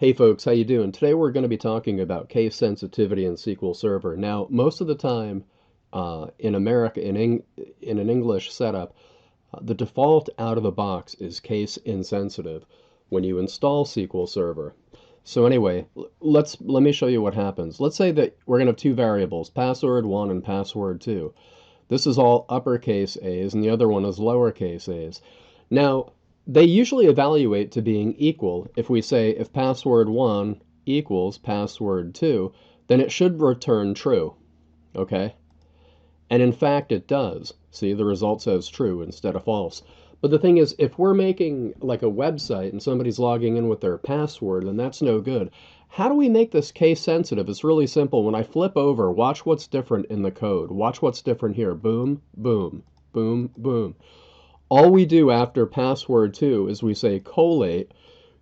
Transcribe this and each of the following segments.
Hey folks, how you doing? Today we're going to be talking about case sensitivity in SQL Server. Now, most of the time in America, in an English setup, the default out of the box is case insensitive when you install SQL Server. So anyway, let me show you what happens. Let's say that we're going to have two variables, password 1 and password 2. This is all uppercase A's and the other one is lowercase a's. Now, they usually evaluate to being equal. If we say if password 1 equals password 2, then it should return true, okay? And in fact, it does. See, the result says true instead of false. But the thing is, if we're making like a website and somebody's logging in with their password, then that's no good. How do we make this case sensitive? It's really simple. When I flip over, watch what's different in the code. Watch what's different here. Boom, boom, boom, boom. All we do after password 2 is we say collate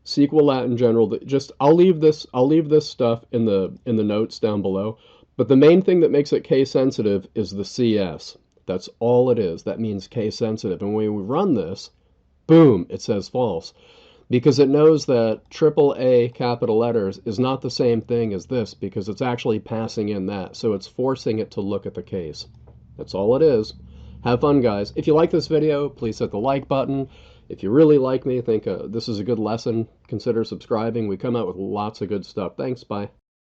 SQLAT in general. Just I'll leave this stuff in the notes down below. But the main thing that makes it case sensitive is the CS. That's all it is. That means case sensitive. And when we run this, boom, it says false. Because it knows that AAA capital letters is not the same thing as this because it's actually passing in that. So it's forcing it to look at the case. That's all it is. Have fun, guys. If you like this video, please hit the like button. If you really like me, think this is a good lesson, consider subscribing. We come out with lots of good stuff. Thanks, bye.